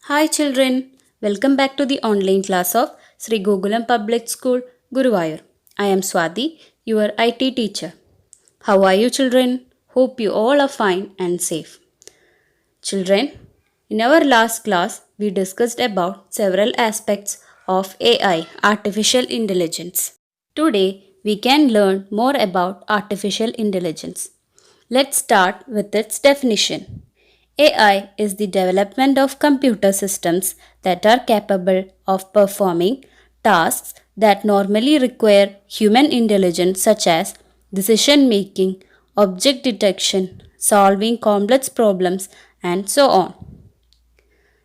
Hi children, welcome back to the online class of Sri Gokulam Public School, Guruvayur. I am Swati, your IT teacher. How are you children? Hope you all are fine and safe. Children, in our last class we discussed about several aspects of AI, artificial intelligence. Today we can learn more about artificial intelligence. Let's start with its definition. AI is the development of computer systems that are capable of performing tasks that normally require human intelligence, such as decision making, object detection, solving complex problems, and so on.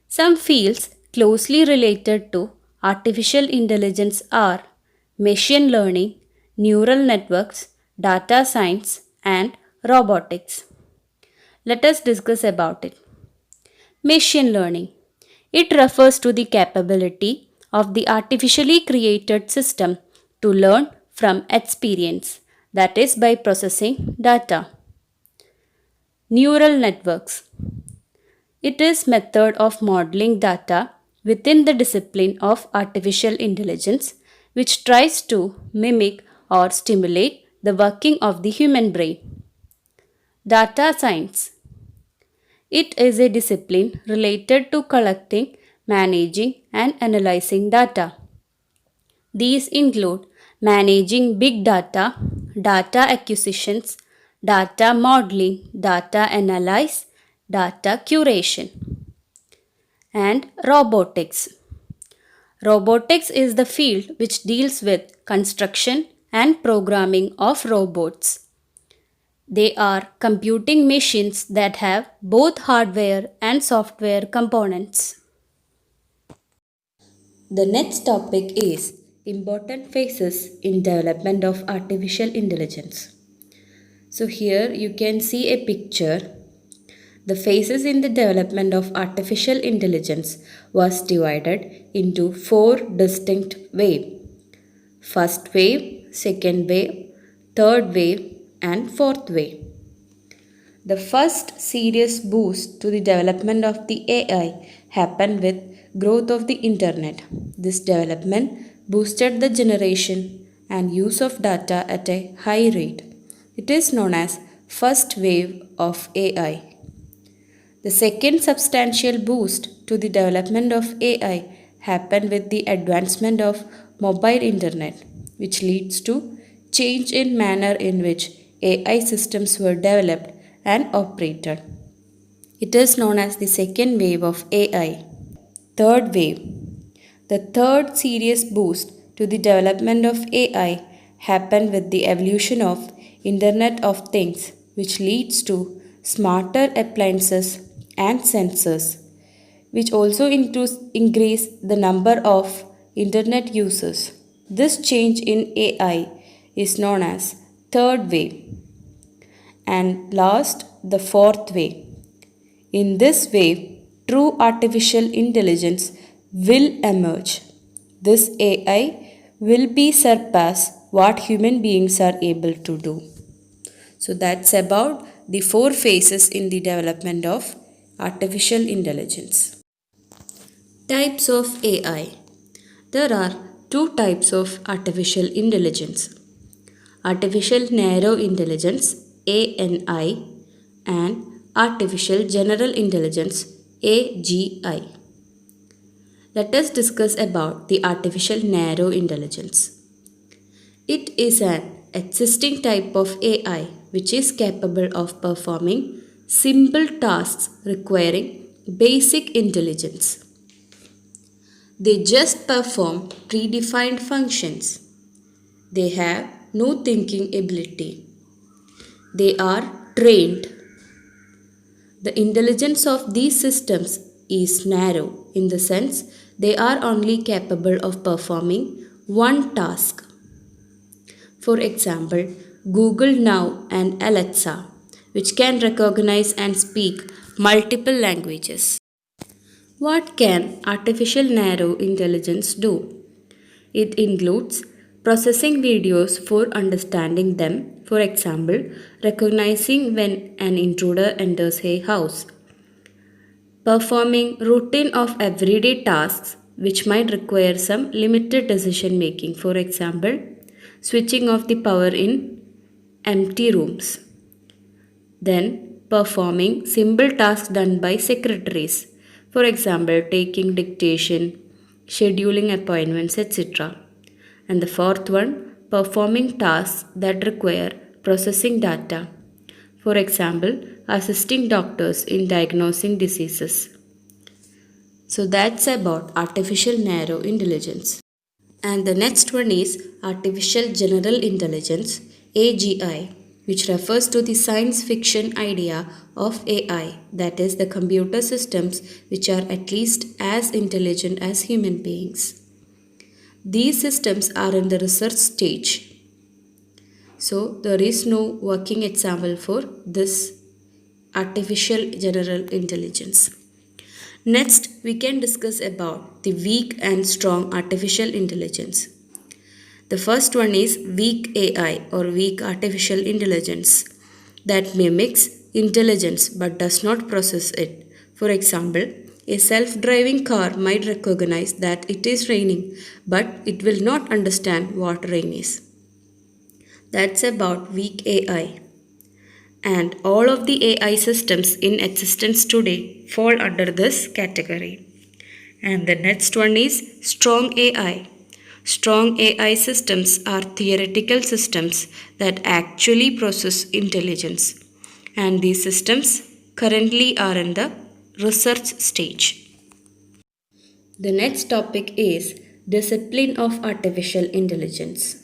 Some fields closely related to artificial intelligence are machine learning, neural networks, data science, and robotics. Let us discuss about it. Machine learning. It refers to the capability of the artificially created system to learn from experience, that is, by processing data. Neural networks. It is method of modeling data within the discipline of artificial intelligence which tries to mimic or stimulate the working of the human brain. Data science. It is a discipline related to collecting, managing, and analyzing data. These include managing big data, data acquisitions, data modeling, data analysis, data curation, and robotics. Robotics is the field which deals with construction and programming of robots. They are computing machines that have both hardware and software components. The next topic is important phases in development of artificial intelligence. So here you can see a picture. The phases in the development of artificial intelligence was divided into four distinct waves. First wave, second wave, third wave, and fourth wave. The first serious boost to the development of the AI happened with growth of the internet. This development boosted the generation and use of data at a high rate. It is known as first wave of AI. The second substantial boost to the development of AI happened with the advancement of mobile internet, which leads to change in manner in which AI systems were developed and operated. It is known as the second wave of AI. Third wave. The third serious boost to the development of AI happened with the evolution of Internet of Things, which leads to smarter appliances and sensors, which also increase the number of internet users. This change in AI is known as third wave. And last, the fourth wave. In this wave, true artificial intelligence will emerge. This AI will be surpass what human beings are able to do. So that's about the four phases in the development of artificial intelligence. Types of AI. There are two types of artificial intelligence. Artificial Narrow Intelligence ANI and Artificial General Intelligence AGI. Let us discuss about the Artificial Narrow Intelligence. It is an existing type of AI which is capable of performing simple tasks requiring basic intelligence. They just perform predefined functions. They have no thinking ability. They are trained. The intelligence of these systems is narrow in the sense they are only capable of performing one task. For example, Google Now and Alexa, which can recognize and speak multiple languages. What can artificial narrow intelligence do? It includes processing videos for understanding them, for example, recognizing when an intruder enters a house, performing routine of everyday tasks which might require some limited decision making. For example, switching off the power in empty rooms. Then performing simple tasks done by secretaries. For example, taking dictation, scheduling appointments, etc. And the fourth one, performing tasks that require processing data. For example, assisting doctors in diagnosing diseases. So that's about artificial narrow intelligence. And the next one is artificial general intelligence, AGI, which refers to the science fiction idea of AI, that is, the computer systems which are at least as intelligent as human beings. These systems are in the research stage. So there is no working example for this artificial general intelligence. Next, we can discuss about the weak and strong artificial intelligence. The first one is weak AI or weak artificial intelligence that mimics intelligence but does not process it. For example, a self-driving car might recognize that it is raining, but it will not understand what rain is. That's about weak AI. And all of the AI systems in existence today fall under this category. And the next one is strong AI. Strong AI systems are theoretical systems that actually process intelligence. And these systems currently are in the research stage. The next topic is discipline of artificial intelligence.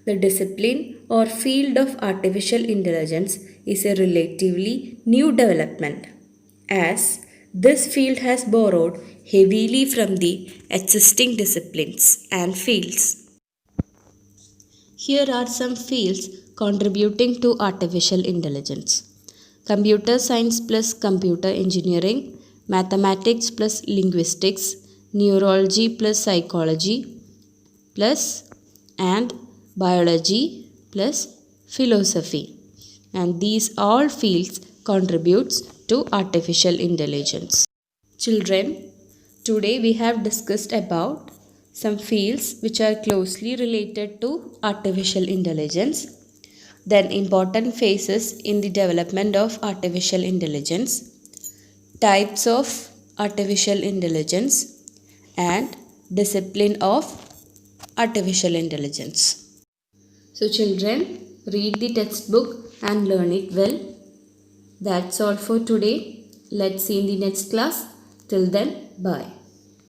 The discipline or field of artificial intelligence is a relatively new development, as this field has borrowed heavily from the existing disciplines and fields. Here are some fields contributing to artificial intelligence: computer science plus computer engineering, mathematics plus linguistics, neurology plus psychology plus and biology plus philosophy. And these all fields contributes to artificial intelligence. Children, today we have discussed about some fields which are closely related to artificial intelligence, then important phases in the development of artificial intelligence, types of artificial intelligence, and discipline of artificial intelligence. So children, read the textbook and learn it well. That's all for today. Let's see in the next class. Till then, bye.